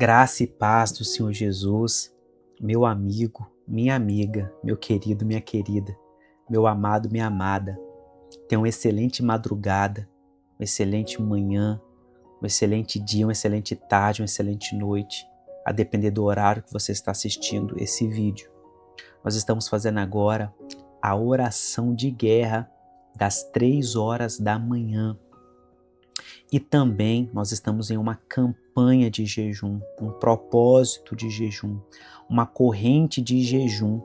Graça e paz do Senhor Jesus, meu amigo, minha amiga, meu querido, minha querida, meu amado, minha amada. Tenha uma excelente madrugada, uma excelente manhã, um excelente dia, uma excelente tarde, uma excelente noite, a depender do horário que você está assistindo esse vídeo. Nós estamos fazendo agora a oração de guerra das 3 horas da manhã. E também nós estamos em uma campanha de jejum, um propósito de jejum, uma corrente de jejum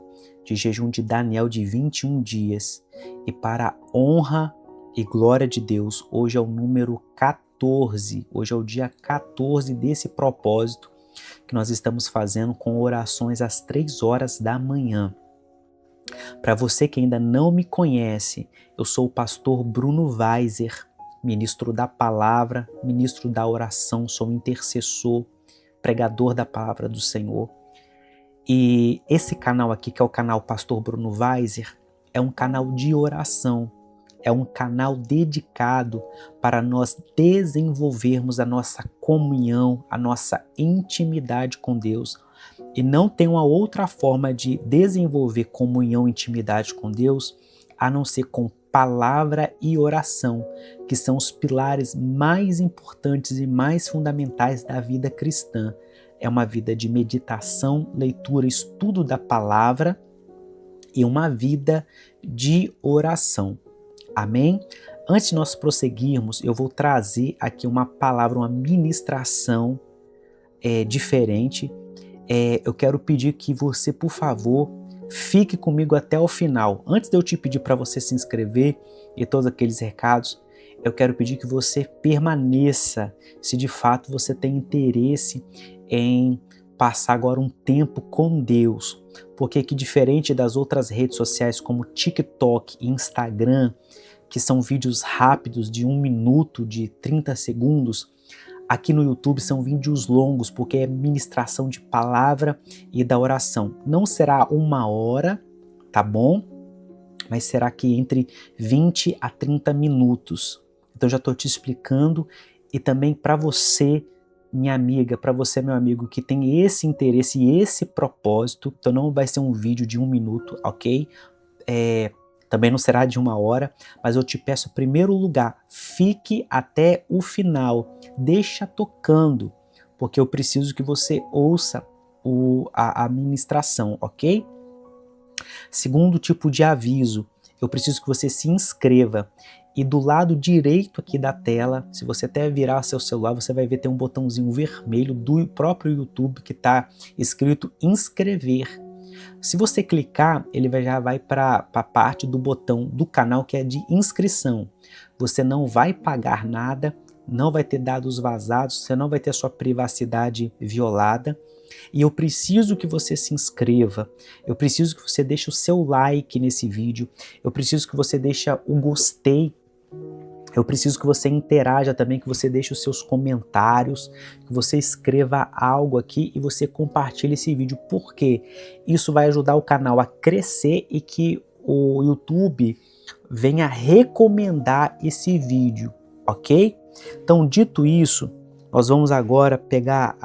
de Daniel de 21 dias. E para a honra e glória de Deus, hoje é o número 14, hoje é o dia 14 desse propósito que nós estamos fazendo com orações às 3 horas da manhã. Para você que ainda não me conhece, eu sou o pastor Bruno Weiser, ministro da palavra, ministro da oração, sou intercessor, pregador da palavra do Senhor. E esse canal aqui, que é o canal Pastor Bruno Weiser, é um canal de oração, é um canal dedicado para nós desenvolvermos a nossa comunhão, a nossa intimidade com Deus. E não tem uma outra forma de desenvolver comunhão e intimidade com Deus a não ser com palavra e oração, que são os pilares mais importantes e mais fundamentais da vida cristã. É uma vida de meditação, leitura, estudo da palavra e uma vida de oração. Amém? Antes de nós prosseguirmos, eu vou trazer aqui uma palavra, uma ministração diferente. Eu quero pedir que você, por favor, fique comigo até o final. Antes de eu te pedir para você se inscrever e todos aqueles recados, eu quero pedir que você permaneça, se de fato você tem interesse em passar agora um tempo com Deus. Porque que diferente das outras redes sociais como TikTok e Instagram, que são vídeos rápidos de 1 minuto, de 30 segundos, aqui no YouTube são vídeos longos, porque é ministração de palavra e da oração. Não será 1 hora, tá bom? Mas será que entre 20 a 30 minutos. Então já estou te explicando. E também para você, minha amiga, para você, meu amigo, que tem esse interesse e esse propósito, então não vai ser um vídeo de 1 minuto, ok? Também não será de 1 hora, mas eu te peço, em primeiro lugar, fique até o final, deixa tocando, porque eu preciso que você ouça a ministração, ok? Segundo tipo de aviso, eu preciso que você se inscreva. E do lado direito aqui da tela, se você até virar seu celular, você vai ver tem um botãozinho vermelho do próprio YouTube que está escrito inscrever. Se você clicar, ele já vai para a parte do botão do canal que é de inscrição. Você não vai pagar nada, não vai ter dados vazados, você não vai ter sua privacidade violada. E eu preciso que você se inscreva, eu preciso que você deixe o seu like nesse vídeo, eu preciso que você deixe o gostei, eu preciso que você interaja também, que você deixe os seus comentários, que você escreva algo aqui e você compartilhe esse vídeo, porque isso vai ajudar o canal a crescer e que o YouTube venha recomendar esse vídeo, ok? Então, dito isso, nós vamos agora pegar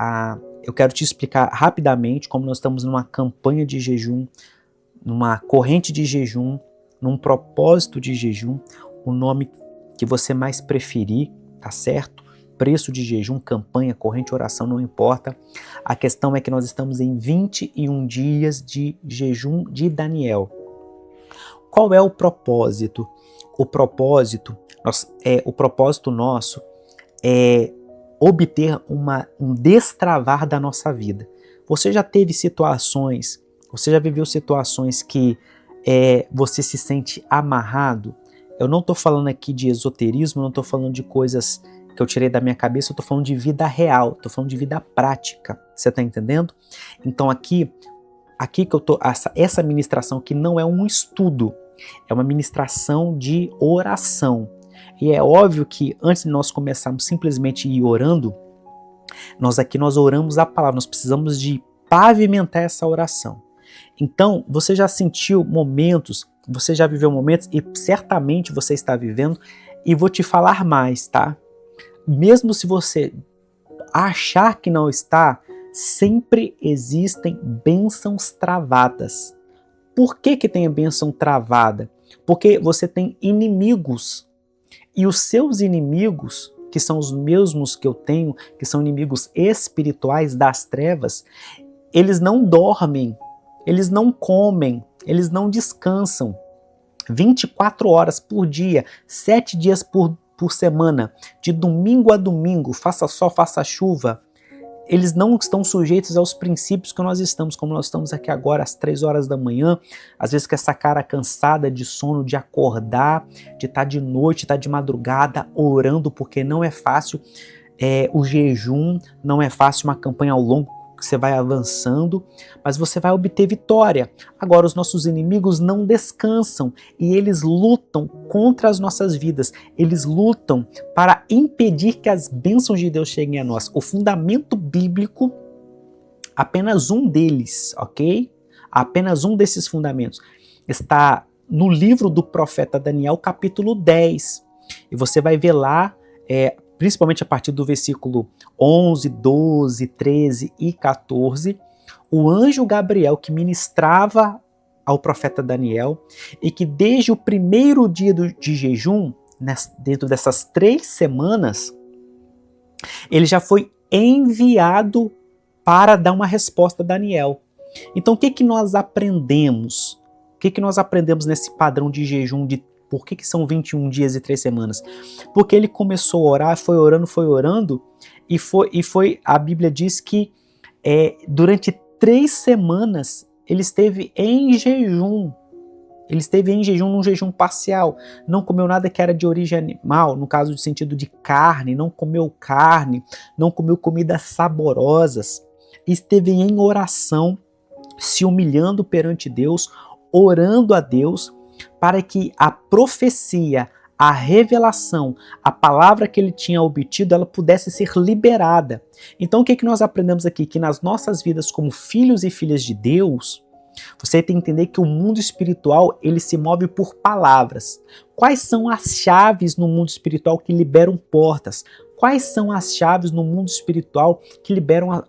eu quero te explicar rapidamente como nós estamos numa campanha de jejum, numa corrente de jejum, num propósito de jejum, o nome que você mais preferir, tá certo? Preço de jejum, campanha, corrente, oração, não importa. A questão é que nós estamos em 21 dias de jejum de Daniel. Qual é o propósito? O propósito nosso é obter um destravar da nossa vida. Você já teve situações, você já viveu situações que você se sente amarrado? Eu não estou falando aqui de esoterismo, não estou falando de coisas que eu tirei da minha cabeça, eu estou falando de vida real, estou falando de vida prática, você está entendendo? Então aqui que eu tô, essa ministração que não é um estudo, é uma ministração de oração. E é óbvio que antes de nós começarmos simplesmente ir orando, nós oramos a palavra, nós precisamos de pavimentar essa oração. Então, você já sentiu momentos, você já viveu momentos e certamente você está vivendo, e vou te falar mais, tá? Mesmo se você achar que não está, sempre existem bênçãos travadas. Por que tem a bênção travada? Porque você tem inimigos. E os seus inimigos, que são os mesmos que eu tenho, que são inimigos espirituais das trevas, eles não dormem, eles não comem, eles não descansam. 24 horas por dia, 7 dias por semana, de domingo a domingo, faça sol, faça chuva, eles não estão sujeitos aos princípios que nós estamos, como nós estamos aqui agora às 3 horas da manhã, às vezes com essa cara cansada de sono, de acordar, de estar de noite, estar de madrugada, orando, porque não é fácil o jejum, não é fácil uma campanha ao longo que você vai avançando, mas você vai obter vitória. Agora, os nossos inimigos não descansam e eles lutam contra as nossas vidas. Eles lutam para impedir que as bênçãos de Deus cheguem a nós. O fundamento bíblico, apenas um deles, ok? Apenas um desses fundamentos está no livro do profeta Daniel, capítulo 10. E você vai ver lá, principalmente a partir do versículo 11, 12, 13 e 14, o anjo Gabriel que ministrava ao profeta Daniel e que desde o primeiro dia de jejum, dentro dessas 3 semanas, ele já foi enviado para dar uma resposta a Daniel. Então o que nós aprendemos? O que nós aprendemos nesse padrão de jejum de por que são 21 dias e 3 semanas? Porque ele começou a orar, foi orando, e a Bíblia diz que durante 3 semanas ele esteve em jejum. Ele esteve em jejum, num jejum parcial. Não comeu nada que era de origem animal, no caso de sentido de carne, não comeu carne, não comeu comidas saborosas. Esteve em oração, se humilhando perante Deus, orando a Deus, para que a profecia, a revelação, a palavra que ele tinha obtido, ela pudesse ser liberada. Então o que nós aprendemos aqui? Que nas nossas vidas como filhos e filhas de Deus, você tem que entender que o mundo espiritual, ele se move por palavras. Quais são as chaves no mundo espiritual que liberam portas? Quais são as chaves no mundo espiritual que liberam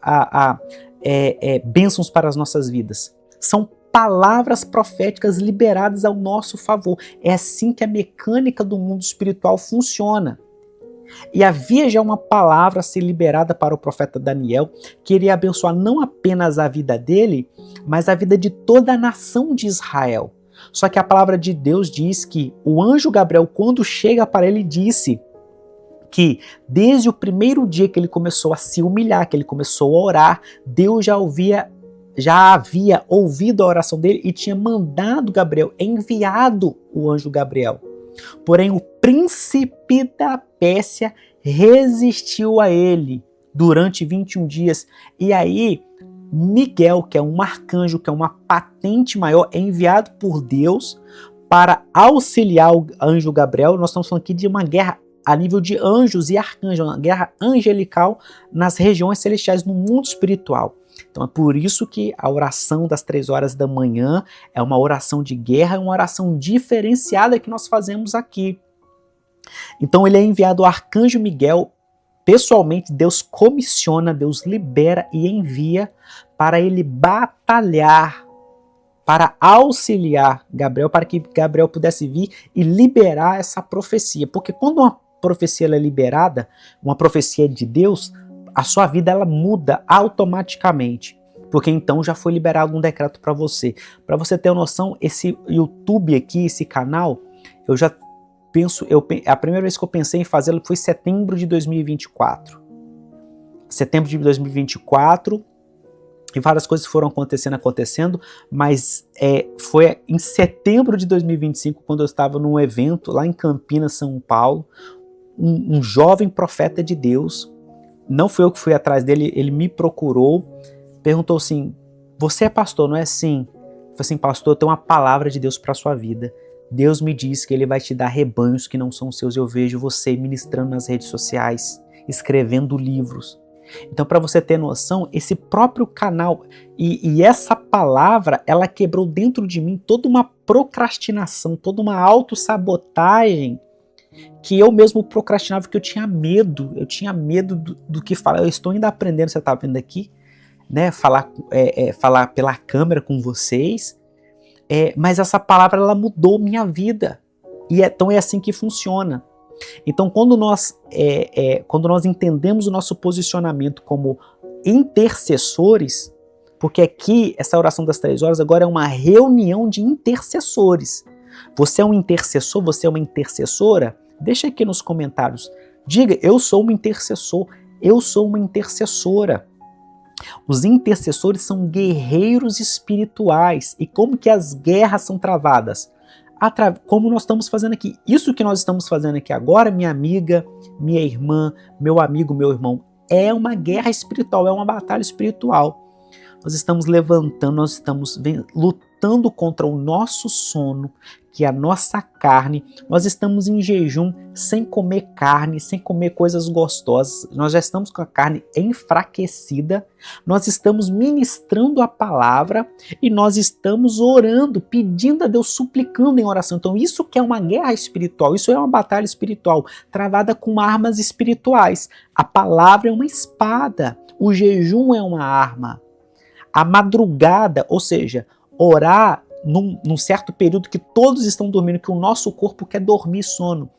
bênçãos para as nossas vidas? São palavras proféticas liberadas ao nosso favor. É assim que a mecânica do mundo espiritual funciona. E havia já uma palavra a ser liberada para o profeta Daniel, que iria abençoar não apenas a vida dele, mas a vida de toda a nação de Israel. Só que a palavra de Deus diz que o anjo Gabriel, quando chega para ele, disse que desde o primeiro dia que ele começou a se humilhar, que ele começou a orar, Deus já havia ouvido a oração dele e tinha mandado Gabriel, enviado o anjo Gabriel. Porém, o príncipe da Pérsia resistiu a ele durante 21 dias. E aí, Miguel, que é um arcanjo, que é uma patente maior, é enviado por Deus para auxiliar o anjo Gabriel. Nós estamos falando aqui de uma guerra a nível de anjos e arcanjos, uma guerra angelical nas regiões celestiais, no mundo espiritual. Então é por isso que a oração das 3 horas da manhã é uma oração de guerra, é uma oração diferenciada que nós fazemos aqui. Então ele é enviado ao arcanjo Miguel, pessoalmente Deus comissiona, Deus libera e envia para ele batalhar, para auxiliar Gabriel, para que Gabriel pudesse vir e liberar essa profecia. Porque quando uma profecia é liberada, uma profecia de Deus, a sua vida ela muda automaticamente, porque então já foi liberado um decreto para você. Para você ter uma noção, esse YouTube aqui, esse canal, eu já penso, a primeira vez que eu pensei em fazê-lo foi setembro de 2024. Setembro de 2024, e várias coisas foram acontecendo, mas foi em setembro de 2025, quando eu estava num evento lá em Campinas, São Paulo, um jovem profeta de Deus, não foi eu que fui atrás dele, ele me procurou, perguntou assim, você é pastor, não é? Sim. Eu falei assim, pastor, eu tenho uma palavra de Deus para a sua vida. Deus me diz que ele vai te dar rebanhos que não são seus. Eu vejo você ministrando nas redes sociais, escrevendo livros. Então, para você ter noção, esse próprio canal e essa palavra, ela quebrou dentro de mim toda uma procrastinação, toda uma autossabotagem que eu mesmo procrastinava, porque eu tinha medo do que falar. Eu estou ainda aprendendo, você está vendo aqui, né, falar pela câmera com vocês, mas essa palavra ela mudou minha vida. Então é assim que funciona. Então quando nós entendemos o nosso posicionamento como intercessores, porque aqui essa oração das 3 horas agora é uma reunião de intercessores. Você é um intercessor, você é uma intercessora? Deixa aqui nos comentários. Diga, eu sou um intercessor, eu sou uma intercessora. Os intercessores são guerreiros espirituais. E como que as guerras são travadas? Como nós estamos fazendo aqui. Isso que nós estamos fazendo aqui agora, minha amiga, minha irmã, meu amigo, meu irmão, é uma guerra espiritual, é uma batalha espiritual. Nós estamos levantando, nós estamos lutando contra o nosso sono, que é a nossa carne. Nós estamos em jejum, sem comer carne, sem comer coisas gostosas. Nós já estamos com a carne enfraquecida. Nós estamos ministrando a palavra e nós estamos orando, pedindo a Deus, suplicando em oração. Então isso que é uma guerra espiritual, isso é uma batalha espiritual, travada com armas espirituais. A palavra é uma espada, o jejum é uma arma. A madrugada, ou seja, orar num certo período que todos estão dormindo, que o nosso corpo quer dormir sono.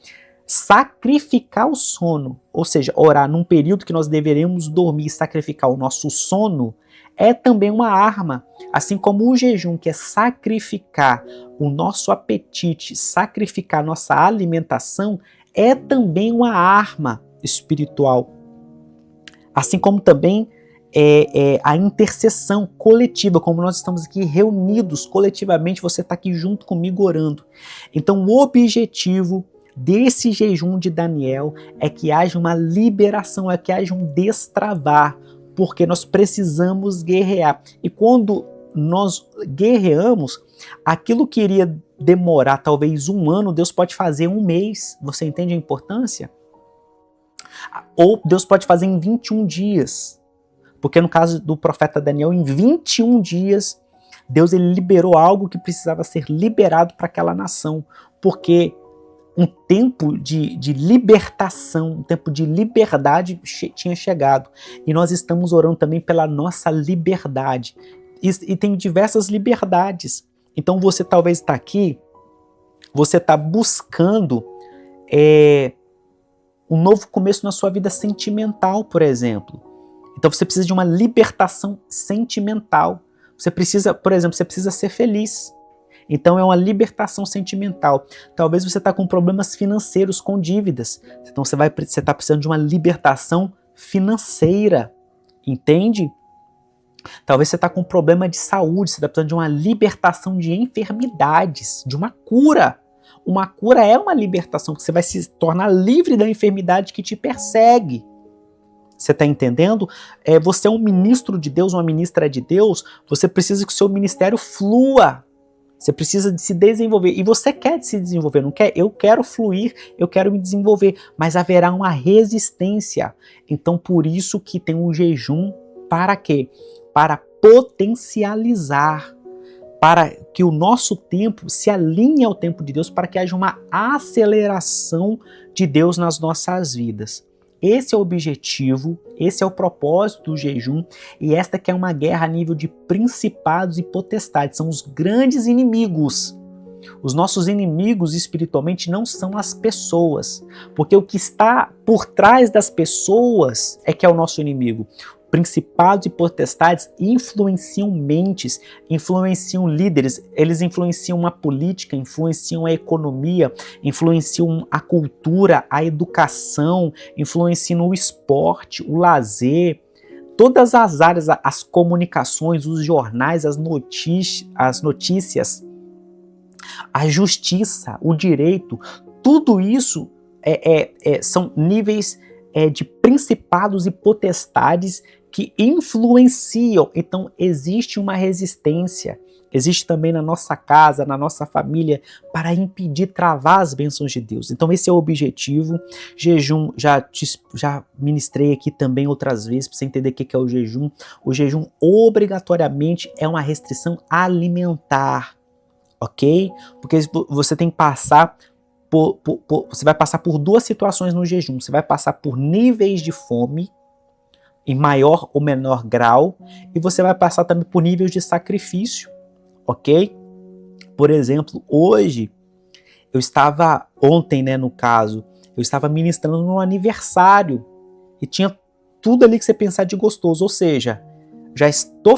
Sacrificar o sono, ou seja, orar num período que nós deveríamos dormir e sacrificar o nosso sono, é também uma arma. Assim como o jejum, que é sacrificar o nosso apetite, sacrificar a nossa alimentação, é também uma arma espiritual. Assim como também a intercessão coletiva, como nós estamos aqui reunidos coletivamente, você está aqui junto comigo orando. Então o objetivo desse jejum de Daniel é que haja uma liberação, é que haja um destravar, porque nós precisamos guerrear. E quando nós guerreamos, aquilo que iria demorar talvez 1 ano, Deus pode fazer em 1 mês. Você entende a importância? Ou Deus pode fazer em 21 dias. Porque no caso do profeta Daniel, em 21 dias, Deus ele liberou algo que precisava ser liberado para aquela nação. Porque um tempo de libertação, um tempo de liberdade tinha chegado. E nós estamos orando também pela nossa liberdade. E tem diversas liberdades. Então você talvez está aqui, você está buscando um novo começo na sua vida sentimental, por exemplo. Então você precisa de uma libertação sentimental. Você precisa, por exemplo, você precisa ser feliz. Então é uma libertação sentimental. Talvez você está com problemas financeiros, com dívidas. Então você está precisando de uma libertação financeira. Entende? Talvez você está com problema de saúde, você está precisando de uma libertação de enfermidades, de uma cura. Uma cura é uma libertação, você vai se tornar livre da enfermidade que te persegue. Você está entendendo? Você é um ministro de Deus, uma ministra de Deus, você precisa que o seu ministério flua. Você precisa de se desenvolver. E você quer se desenvolver, não quer? Eu quero fluir, eu quero me desenvolver. Mas haverá uma resistência. Então, por isso que tem um jejum. Para quê? Para potencializar. Para que o nosso tempo se alinhe ao tempo de Deus, para que haja uma aceleração de Deus nas nossas vidas. Esse é o objetivo, esse é o propósito do jejum, e esta que é uma guerra a nível de principados e potestades, são os grandes inimigos. Os nossos inimigos espiritualmente não são as pessoas, porque o que está por trás das pessoas é que é o nosso inimigo. Principados e potestades influenciam mentes, influenciam líderes, eles influenciam a política, influenciam a economia, influenciam a cultura, a educação, influenciam o esporte, o lazer, todas as áreas, as comunicações, os jornais, as notícias, a justiça, o direito, tudo isso são níveis de principados e potestades que influenciam. Então existe uma resistência, existe também na nossa casa, na nossa família, para impedir, travar as bênçãos de Deus. Então esse é o objetivo. Jejum, já ministrei aqui também outras vezes, para você entender o que é o jejum. O jejum obrigatoriamente é uma restrição alimentar, ok? Porque você tem que passar você vai passar por 2 situações no jejum. Você vai passar por níveis de fome, em maior ou menor grau, e você vai passar também por níveis de sacrifício, ok? Por exemplo, ontem, né, no caso, eu estava ministrando no aniversário e tinha tudo ali que você pensar de gostoso, ou seja, já estou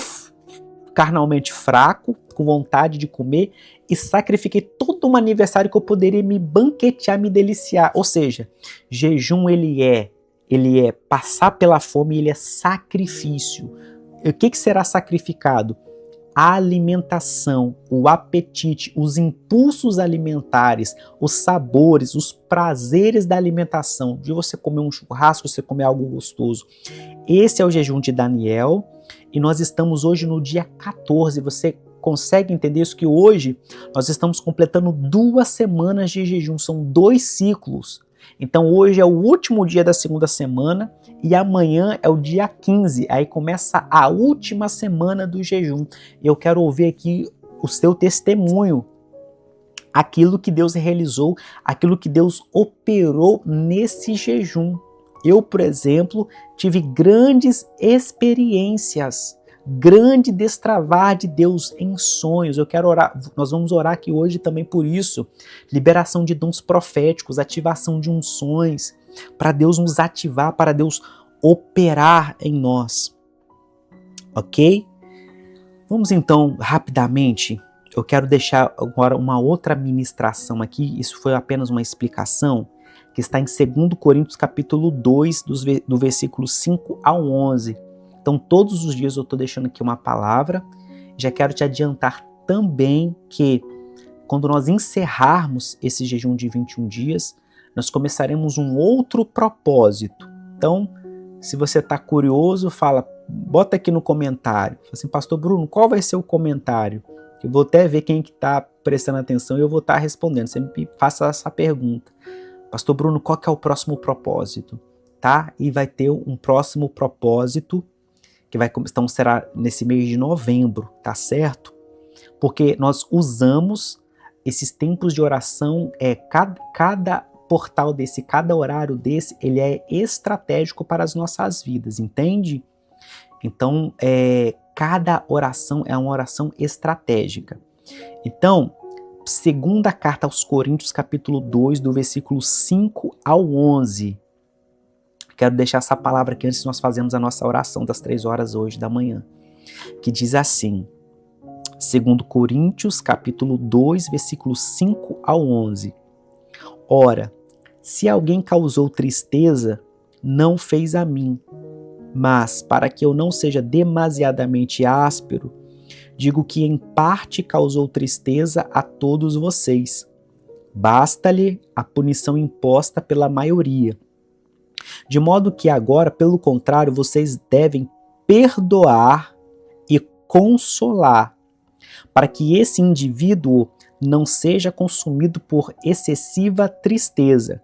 carnalmente fraco, com vontade de comer, e sacrifiquei todo um aniversário que eu poderia me banquetear, me deliciar. Ou seja, jejum ele é passar pela fome, ele é sacrifício. O que será sacrificado? A alimentação, o apetite, os impulsos alimentares, os sabores, os prazeres da alimentação, de você comer um churrasco, você comer algo gostoso. Esse é o jejum de Daniel, e nós estamos hoje no dia 14. Você consegue entender isso? Que hoje nós estamos completando 2 semanas de jejum, são 2 ciclos. Então hoje é o último dia da segunda semana e amanhã é o dia 15, aí começa a última semana do jejum. Eu quero ouvir aqui o seu testemunho, aquilo que Deus realizou, aquilo que Deus operou nesse jejum. Eu, por exemplo, tive grandes experiências, grande destravar de Deus em sonhos. Eu quero orar, nós vamos orar aqui hoje também por isso. Liberação de dons proféticos, ativação de unções, para Deus nos ativar, para Deus operar em nós. Ok? Vamos então, rapidamente, eu quero deixar agora uma outra ministração aqui, isso foi apenas uma explicação, que está em 2 Coríntios capítulo 2, do versículo 5 ao 11. Então, todos os dias eu estou deixando aqui uma palavra. Já quero te adiantar também que, quando nós encerrarmos esse jejum de 21 dias, nós começaremos um outro propósito. Então, se você está curioso, bota aqui no comentário. Fala assim, Pastor Bruno, qual vai ser o comentário? Eu vou até ver quem que está prestando atenção e eu vou estar respondendo. Você me faça essa pergunta. Pastor Bruno, qual que é o próximo propósito? Tá? E vai ter um próximo propósito que então será nesse mês de novembro, tá certo? Porque nós usamos esses tempos de oração, cada portal desse, cada horário desse, ele é estratégico para as nossas vidas, entende? Então, cada oração é uma oração estratégica. Então, segunda carta aos Coríntios, capítulo 2, do versículo 5 ao 11. Quero deixar essa palavra aqui antes de nós fazermos a nossa oração das 3 horas hoje da manhã, que diz assim, 2 Coríntios, capítulo 2, versículo 5 ao 11. Ora, se alguém causou tristeza, não fez a mim, mas para que eu não seja demasiadamente áspero, digo que em parte causou tristeza a todos vocês. Basta-lhe a punição imposta pela maioria. De modo que agora, pelo contrário, vocês devem perdoar e consolar, para que esse indivíduo não seja consumido por excessiva tristeza.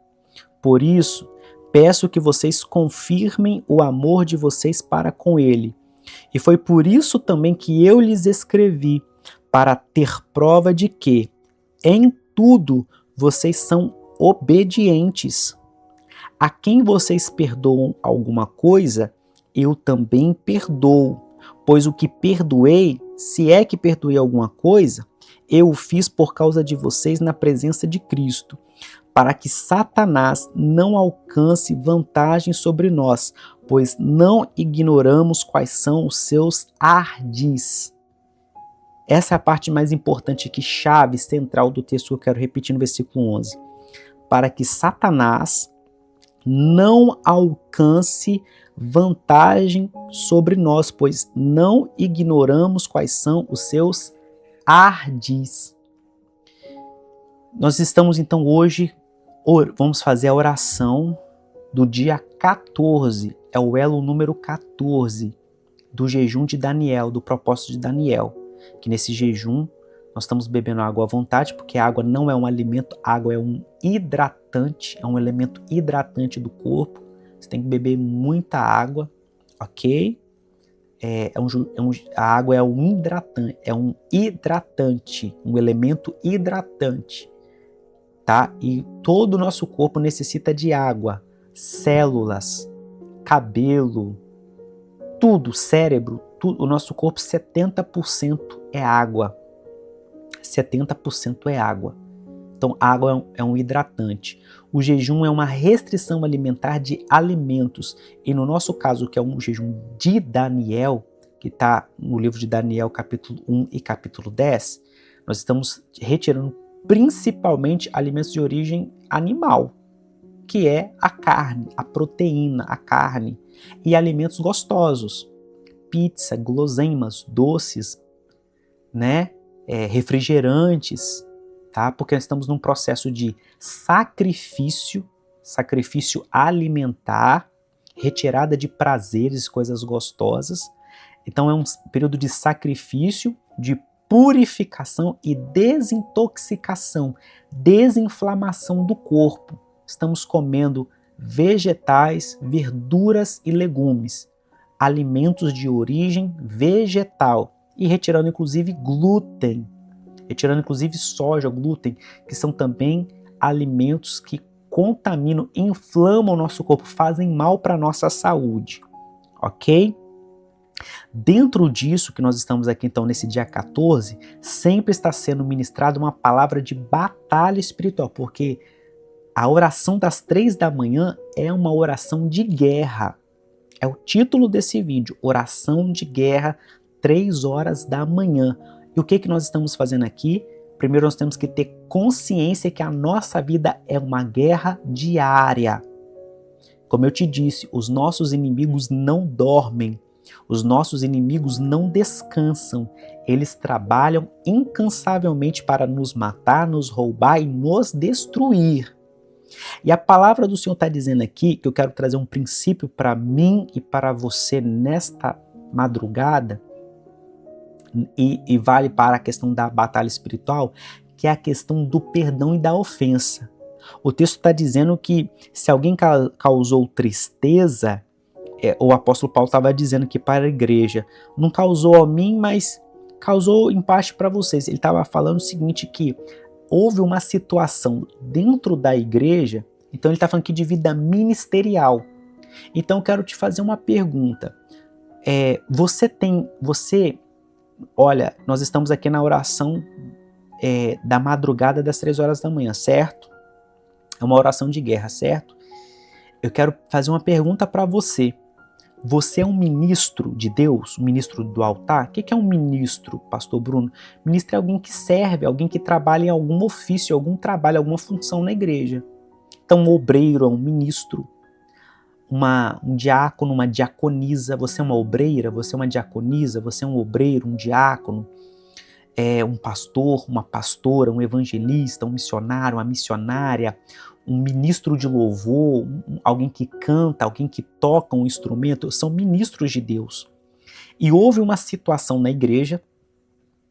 Por isso, peço que vocês confirmem o amor de vocês para com ele. E foi por isso também que eu lhes escrevi, para ter prova de que, em tudo, vocês são obedientes. A quem vocês perdoam alguma coisa, eu também perdoo. Pois o que perdoei, se é que perdoei alguma coisa, eu o fiz por causa de vocês na presença de Cristo, para que Satanás não alcance vantagem sobre nós, pois não ignoramos quais são os seus ardis. Essa é a parte mais importante aqui, chave central do texto que eu quero repetir no versículo 11. Para que Satanás não alcance vantagem sobre nós, pois não ignoramos quais são os seus ardis. Nós estamos então hoje, vamos fazer a oração do dia 14, é o elo número 14 do jejum de Daniel, do propósito de Daniel, que nesse jejum nós estamos bebendo água à vontade, porque a água não é um alimento, a água é um hidratante, é um elemento hidratante do corpo. Você tem que beber muita água, ok? A água é um hidratante, um elemento hidratante, tá? E todo o nosso corpo necessita de água, células, cabelo, tudo, cérebro, tudo, o nosso corpo 70% é água. 70% é água. Então, água é um hidratante. O jejum é uma restrição alimentar de alimentos. E no nosso caso, que é um jejum de Daniel, que está no livro de Daniel, capítulo 1 e capítulo 10, nós estamos retirando principalmente alimentos de origem animal, que é a carne, a proteína, a carne, e alimentos gostosos, pizza, guloseimas, doces, né? Refrigerantes, tá? Porque nós estamos num processo de sacrifício alimentar, retirada de prazeres, coisas gostosas. Então é um período de sacrifício, de purificação e desintoxicação, desinflamação do corpo. Estamos comendo vegetais, verduras e legumes, alimentos de origem vegetal e retirando inclusive glúten, retirando inclusive soja, glúten, que são também alimentos que contaminam, inflamam o nosso corpo, fazem mal para a nossa saúde, ok? Dentro disso que nós estamos aqui então nesse dia 14, sempre está sendo ministrada uma palavra de batalha espiritual, porque a oração das 3 da manhã é uma oração de guerra. É o título desse vídeo, oração de guerra, 3 horas da manhã. E o que nós estamos fazendo aqui? Primeiro nós temos que ter consciência que a nossa vida é uma guerra diária. Como eu te disse, os nossos inimigos não dormem, os nossos inimigos não descansam, eles trabalham incansavelmente para nos matar, nos roubar e nos destruir. E a palavra do Senhor está dizendo aqui, que eu quero trazer um princípio para mim e para você nesta madrugada, e vale para a questão da batalha espiritual, que é a questão do perdão e da ofensa. O texto está dizendo que se alguém causou tristeza, o apóstolo Paulo estava dizendo que para a igreja, não causou a mim, mas causou em parte para vocês. Ele estava falando o seguinte, que houve uma situação dentro da igreja, então ele está falando aqui de vida ministerial. Então eu quero te fazer uma pergunta. Olha, nós estamos aqui na oração da madrugada das 3 horas da manhã, certo? É uma oração de guerra, certo? Eu quero fazer uma pergunta para você. Você é um ministro de Deus, um ministro do altar? O que é um ministro, pastor Bruno? Ministro é alguém que serve, alguém que trabalha em algum ofício, algum trabalho, alguma função na igreja. Então, um obreiro é um ministro, um diácono, uma diaconisa. Você é uma obreira, você é uma diaconisa, você é um obreiro, um diácono, um pastor, uma pastora, um evangelista, um missionário, uma missionária, um ministro de louvor, alguém que canta, alguém que toca um instrumento, são ministros de Deus. E houve uma situação na igreja,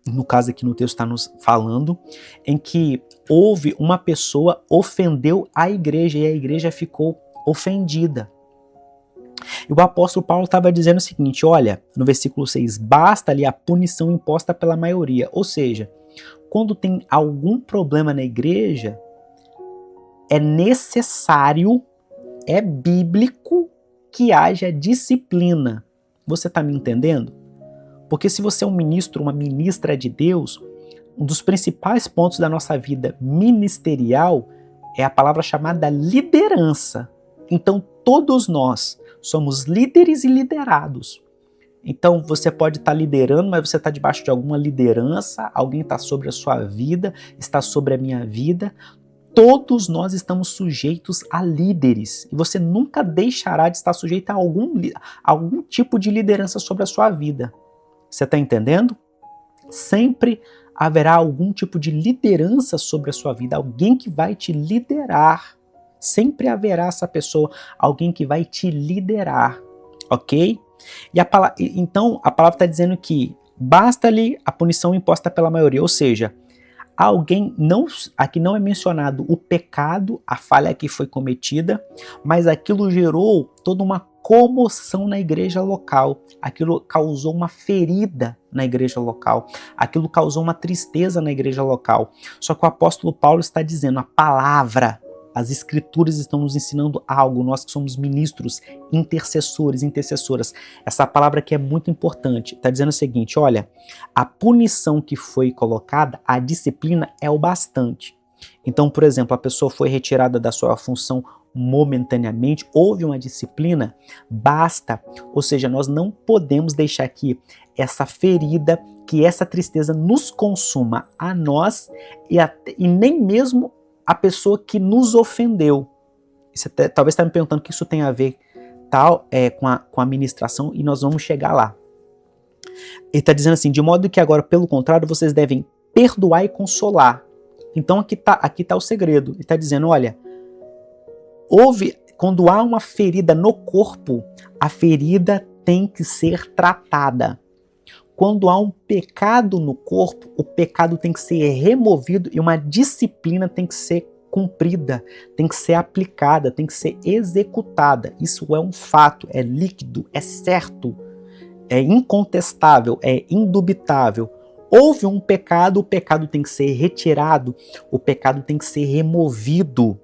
no caso aqui no texto está nos falando, em que houve uma pessoa ofendeu a igreja e a igreja ficou ofendida. E o apóstolo Paulo estava dizendo o seguinte, olha, no versículo 6, basta ali a punição imposta pela maioria. Ou seja, quando tem algum problema na igreja, é necessário, é bíblico que haja disciplina. Você está me entendendo? Porque se você é um ministro, uma ministra de Deus, um dos principais pontos da nossa vida ministerial é a palavra chamada liderança. Então todos nós somos líderes e liderados. Então você pode estar liderando, mas você está debaixo de alguma liderança, alguém está sobre a sua vida, está sobre a minha vida. Todos nós estamos sujeitos a líderes e você nunca deixará de estar sujeito a algum tipo de liderança sobre a sua vida. Você está entendendo? Sempre haverá algum tipo de liderança sobre a sua vida, alguém que vai te liderar. Sempre haverá essa pessoa, alguém que vai te liderar, ok? Então a palavra está dizendo que basta-lhe a punição imposta pela maioria, ou seja, aqui não é mencionado o pecado, a falha que foi cometida, mas aquilo gerou toda uma comoção na igreja local, aquilo causou uma ferida na igreja local, aquilo causou uma tristeza na igreja local. Só que o apóstolo Paulo está dizendo, a palavra As escrituras estão nos ensinando algo, nós que somos ministros, intercessores, intercessoras. Essa palavra aqui é muito importante. Está dizendo o seguinte, olha, a punição que foi colocada, a disciplina é o bastante. Então, por exemplo, a pessoa foi retirada da sua função momentaneamente, houve uma disciplina, basta. Ou seja, nós não podemos deixar que essa ferida, que essa tristeza nos consuma a nós e nem mesmo a pessoa que nos ofendeu. Você talvez está me perguntando o que isso tem a ver com a ministração, e nós vamos chegar lá. Ele está dizendo assim, de modo que agora, pelo contrário, vocês devem perdoar e consolar. Então aqui tá o segredo. Ele está dizendo, olha, quando há uma ferida no corpo, a ferida tem que ser tratada. Quando há um pecado no corpo, o pecado tem que ser removido e uma disciplina tem que ser cumprida, tem que ser aplicada, tem que ser executada. Isso é um fato, é líquido, é certo, é incontestável, é indubitável. Houve um pecado, o pecado tem que ser retirado, o pecado tem que ser removido,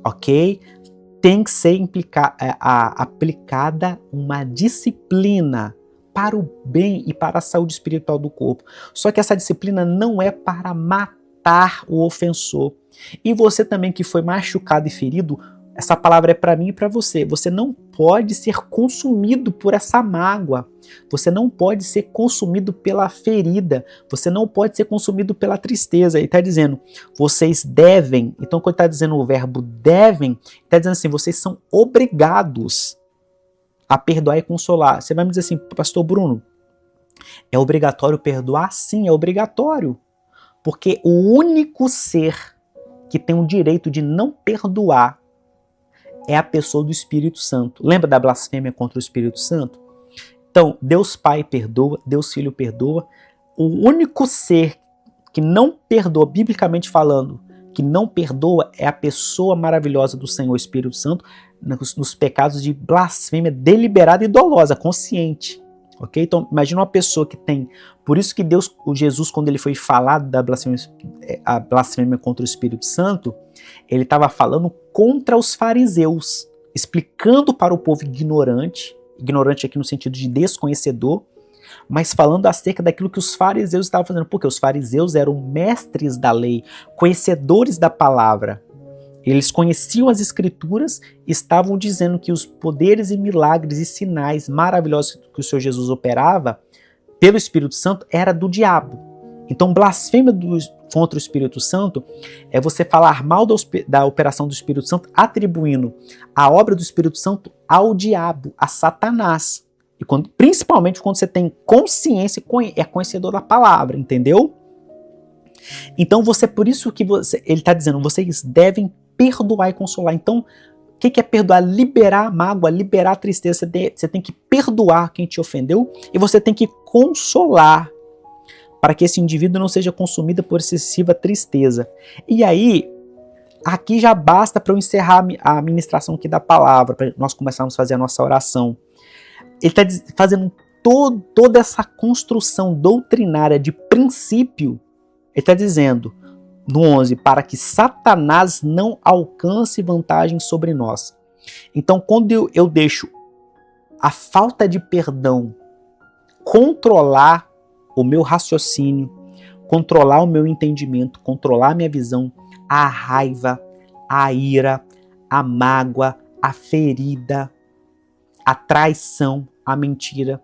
ok? Tem que ser aplicada uma disciplina para o bem e para a saúde espiritual do corpo. Só que essa disciplina não é para matar o ofensor. E você também que foi machucado e ferido, essa palavra é para mim e para você. Você não pode ser consumido por essa mágoa. Você não pode ser consumido pela ferida. Você não pode ser consumido pela tristeza. Ele está dizendo, vocês devem. Então, quando está dizendo o verbo devem, está dizendo assim, vocês são obrigados a perdoar e consolar. Você vai me dizer assim, pastor Bruno, é obrigatório perdoar? Sim, é obrigatório. Porque o único ser que tem o direito de não perdoar é a pessoa do Espírito Santo. Lembra da blasfêmia contra o Espírito Santo? Então, Deus Pai perdoa, Deus Filho perdoa. O único ser que não perdoa, biblicamente falando, que não perdoa é a pessoa maravilhosa do Senhor Espírito Santo nos pecados de blasfêmia deliberada e dolosa, consciente. Ok? Então, imagina uma pessoa que tem... Por isso que Jesus, quando ele foi falar da a blasfêmia contra o Espírito Santo, ele estava falando contra os fariseus, explicando para o povo ignorante aqui no sentido de desconhecedor, mas falando acerca daquilo que os fariseus estavam fazendo, porque os fariseus eram mestres da lei, conhecedores da palavra. Eles conheciam as escrituras e estavam dizendo que os poderes e milagres e sinais maravilhosos que o Senhor Jesus operava pelo Espírito Santo era do diabo. Então, blasfêmia contra o Espírito Santo é você falar mal da operação do Espírito Santo, atribuindo a obra do Espírito Santo ao diabo, a Satanás. E principalmente quando você tem consciência e é conhecedor da palavra, entendeu? Então, por isso que ele está dizendo, vocês devem perdoar e consolar. Então, o que é perdoar? Liberar a mágoa, liberar a tristeza. Você tem que perdoar quem te ofendeu e você tem que consolar para que esse indivíduo não seja consumido por excessiva tristeza. E aí, aqui já basta para eu encerrar a ministração aqui da palavra, para nós começarmos a fazer a nossa oração. Ele está fazendo toda essa construção doutrinária de princípio. Ele está dizendo, no 11, para que Satanás não alcance vantagem sobre nós. Então, quando eu deixo a falta de perdão controlar o meu raciocínio, controlar o meu entendimento, controlar a minha visão, a raiva, a ira, a mágoa, a ferida, a traição, a mentira.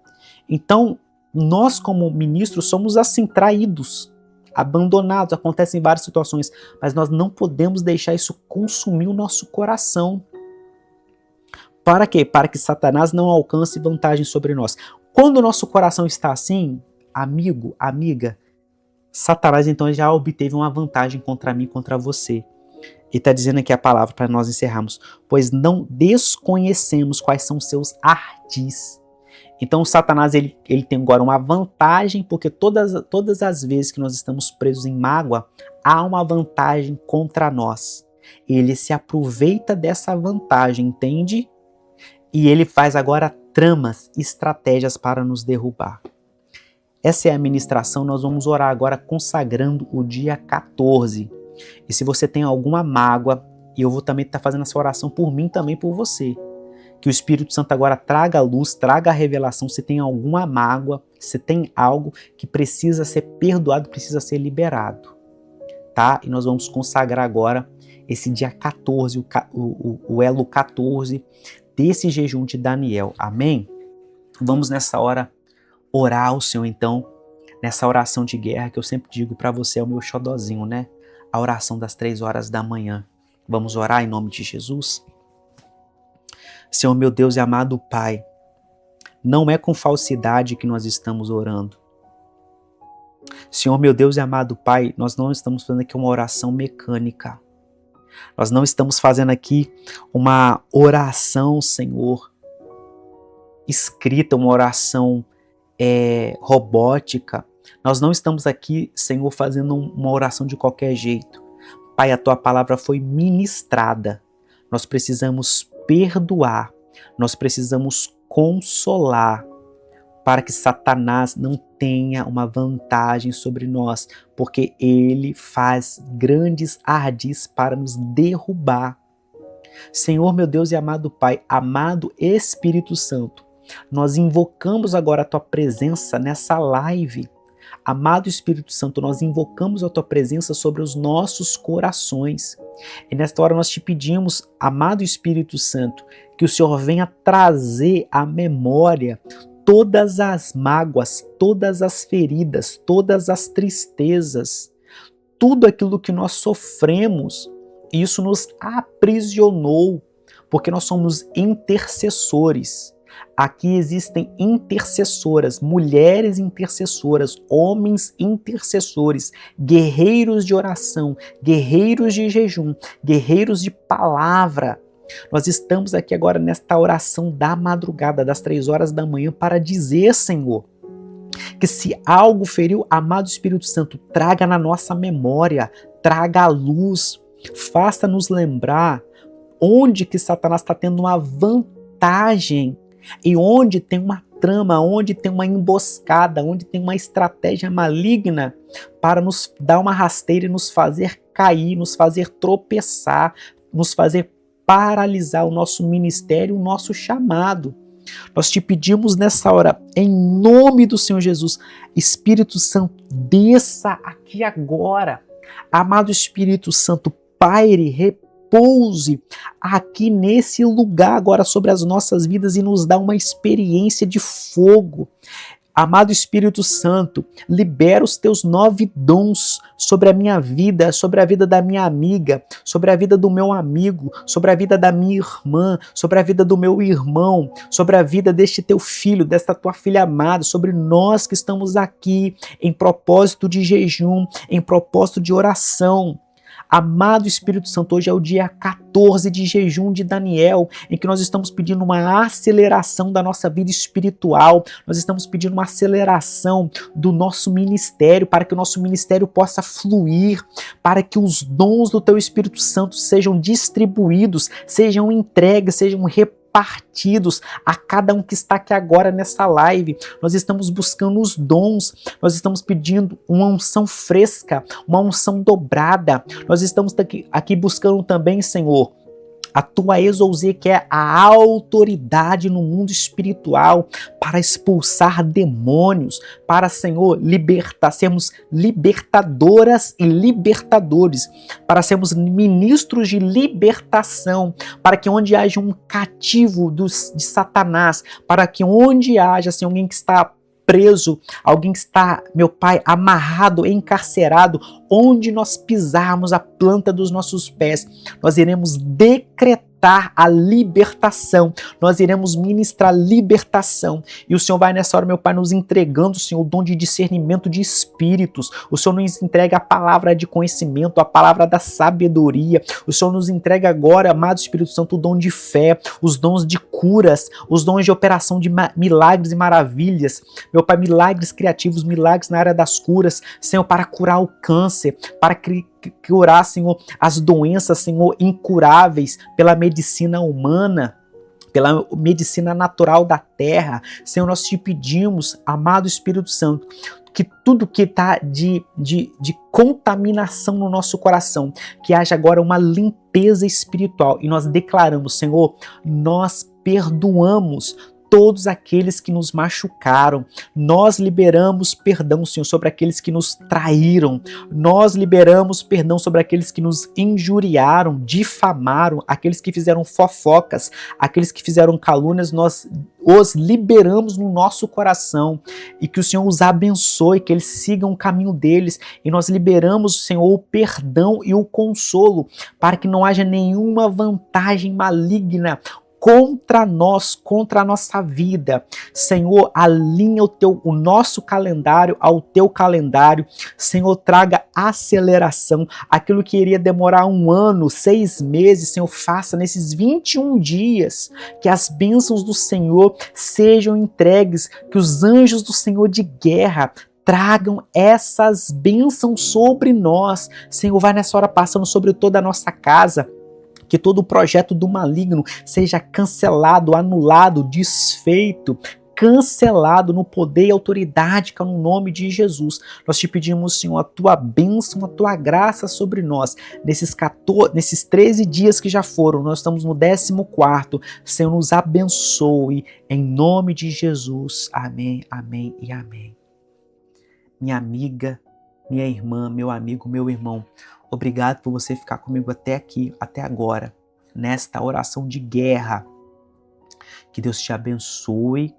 Então, nós como ministros somos assim, traídos, abandonados, acontecem em várias situações, mas nós não podemos deixar isso consumir o nosso coração. Para quê? Para que Satanás não alcance vantagem sobre nós. Quando o nosso coração está assim, amigo, amiga, Satanás então já obteve uma vantagem contra mim, contra você. E está dizendo aqui a palavra para nós encerrarmos. Pois não desconhecemos quais são seus ardis. Então o Satanás ele tem agora uma vantagem, porque todas as vezes que nós estamos presos em mágoa, há uma vantagem contra nós. Ele se aproveita dessa vantagem, entende? E ele faz agora tramas, estratégias para nos derrubar. Essa é a ministração, nós vamos orar agora consagrando o dia 14. E se você tem alguma mágoa E eu vou também estar fazendo essa oração por mim, também por você. Que o Espírito Santo agora traga a luz, traga a revelação, se tem alguma mágoa, se tem algo que precisa ser perdoado, precisa ser liberado. Tá? E nós vamos consagrar agora esse dia 14, o elo 14 desse jejum de Daniel. Amém? Vamos nessa hora orar ao Senhor, então, nessa oração de guerra que eu sempre digo para você, é o meu xodozinho, né? A oração das 3 horas da manhã. Vamos orar em nome de Jesus? Senhor, meu Deus e amado Pai, não é com falsidade que nós estamos orando. Senhor, meu Deus e amado Pai, nós não estamos fazendo aqui uma oração mecânica. Nós não estamos fazendo aqui uma oração, Senhor, escrita, uma oração robótica. Nós não estamos aqui, Senhor, fazendo uma oração de qualquer jeito. Pai, a Tua palavra foi ministrada. Nós precisamos perdoar, nós precisamos consolar, para que Satanás não tenha uma vantagem sobre nós, porque ele faz grandes ardis para nos derrubar. Senhor, meu Deus e amado Pai, amado Espírito Santo, nós invocamos agora a Tua presença nessa live. Amado Espírito Santo, nós invocamos a Tua presença sobre os nossos corações. E nesta hora nós te pedimos, amado Espírito Santo, que o Senhor venha trazer à memória todas as mágoas, todas as feridas, todas as tristezas, tudo aquilo que nós sofremos. Isso nos aprisionou, porque nós somos intercessores. Aqui existem intercessoras, mulheres intercessoras, homens intercessores, guerreiros de oração, guerreiros de jejum, guerreiros de palavra. Nós estamos aqui agora nesta oração da madrugada, das 3 horas da manhã, para dizer, Senhor, que se algo feriu, amado Espírito Santo, traga na nossa memória, traga a luz, faça-nos lembrar onde que Satanás está tendo uma vantagem e onde tem uma trama, onde tem uma emboscada, onde tem uma estratégia maligna para nos dar uma rasteira e nos fazer cair, nos fazer tropeçar, nos fazer paralisar o nosso ministério, o nosso chamado. Nós te pedimos nessa hora, em nome do Senhor Jesus, Espírito Santo, desça aqui agora. Amado Espírito Santo, paire, repouse aqui nesse lugar agora sobre as nossas vidas e nos dá uma experiência de fogo. Amado Espírito Santo, libera os teus 9 dons sobre a minha vida, sobre a vida da minha amiga, sobre a vida do meu amigo, sobre a vida da minha irmã, sobre a vida do meu irmão, sobre a vida deste teu filho, desta tua filha amada, sobre nós que estamos aqui em propósito de jejum, em propósito de oração. Amado Espírito Santo, hoje é o dia 14 de jejum de Daniel, em que nós estamos pedindo uma aceleração da nossa vida espiritual, nós estamos pedindo uma aceleração do nosso ministério, para que o nosso ministério possa fluir, para que os dons do Teu Espírito Santo sejam distribuídos, sejam entregues, sejam repartidos a cada um que está aqui agora nessa live. Nós estamos buscando os dons, nós estamos pedindo uma unção fresca, uma unção dobrada, nós estamos aqui buscando também, Senhor, a Tua exousia, que é a autoridade no mundo espiritual para expulsar demônios, para, Senhor, sermos libertadoras e libertadores, para sermos ministros de libertação, para que onde haja um cativo de Satanás, para que onde haja, Senhor, alguém que está preso, alguém que está, meu Pai, amarrado, encarcerado, onde nós pisarmos a planta dos nossos pés, nós iremos decretar a libertação, nós iremos ministrar libertação, e o Senhor vai nessa hora, meu Pai, nos entregando, Senhor, o dom de discernimento de espíritos, o Senhor nos entrega a palavra de conhecimento, a palavra da sabedoria, o Senhor nos entrega agora, amado Espírito Santo, o dom de fé, os dons de curas, os dons de operação de milagres e maravilhas, meu Pai, milagres criativos, milagres na área das curas, Senhor, para curar o câncer, para curar, Senhor, as doenças, Senhor, incuráveis pela medicina humana. pela medicina natural da terra. Senhor, nós te pedimos, amado Espírito Santo, que tudo que está de contaminação no nosso coração, que haja agora uma limpeza espiritual. E nós declaramos, Senhor, nós perdoamos todos aqueles que nos machucaram. Nós liberamos perdão, Senhor, sobre aqueles que nos traíram. Nós liberamos perdão sobre aqueles que nos injuriaram, difamaram, aqueles que fizeram fofocas, aqueles que fizeram calúnias. Nós os liberamos no nosso coração e que o Senhor os abençoe, que eles sigam o caminho deles. E nós liberamos, Senhor, o perdão e o consolo para que não haja nenhuma vantagem maligna contra nós, contra a nossa vida. Senhor, alinha o nosso calendário ao teu calendário. Senhor, traga aceleração. Aquilo que iria demorar 1 ano, 6 meses, Senhor, faça nesses 21 dias. Que as bênçãos do Senhor sejam entregues, que os anjos do Senhor de guerra tragam essas bênçãos sobre nós. Senhor, vai nessa hora passando sobre toda a nossa casa. Que todo o projeto do maligno seja cancelado, anulado, desfeito, cancelado no poder e autoridade que é no nome de Jesus. Nós te pedimos, Senhor, a tua bênção, a tua graça sobre nós. Nesses 13 dias que já foram, nós estamos no 14º. Senhor, nos abençoe em nome de Jesus. Amém, amém e amém. Minha amiga, minha irmã, meu amigo, meu irmão, obrigado por você ficar comigo até aqui, até agora, nesta oração de guerra. Que Deus te abençoe.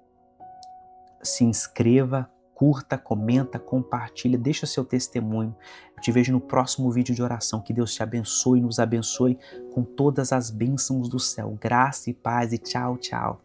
Se inscreva, curta, comenta, compartilha, deixa seu testemunho. Eu te vejo no próximo vídeo de oração. Que Deus te abençoe, nos abençoe com todas as bênçãos do céu. Graça e paz e tchau, tchau.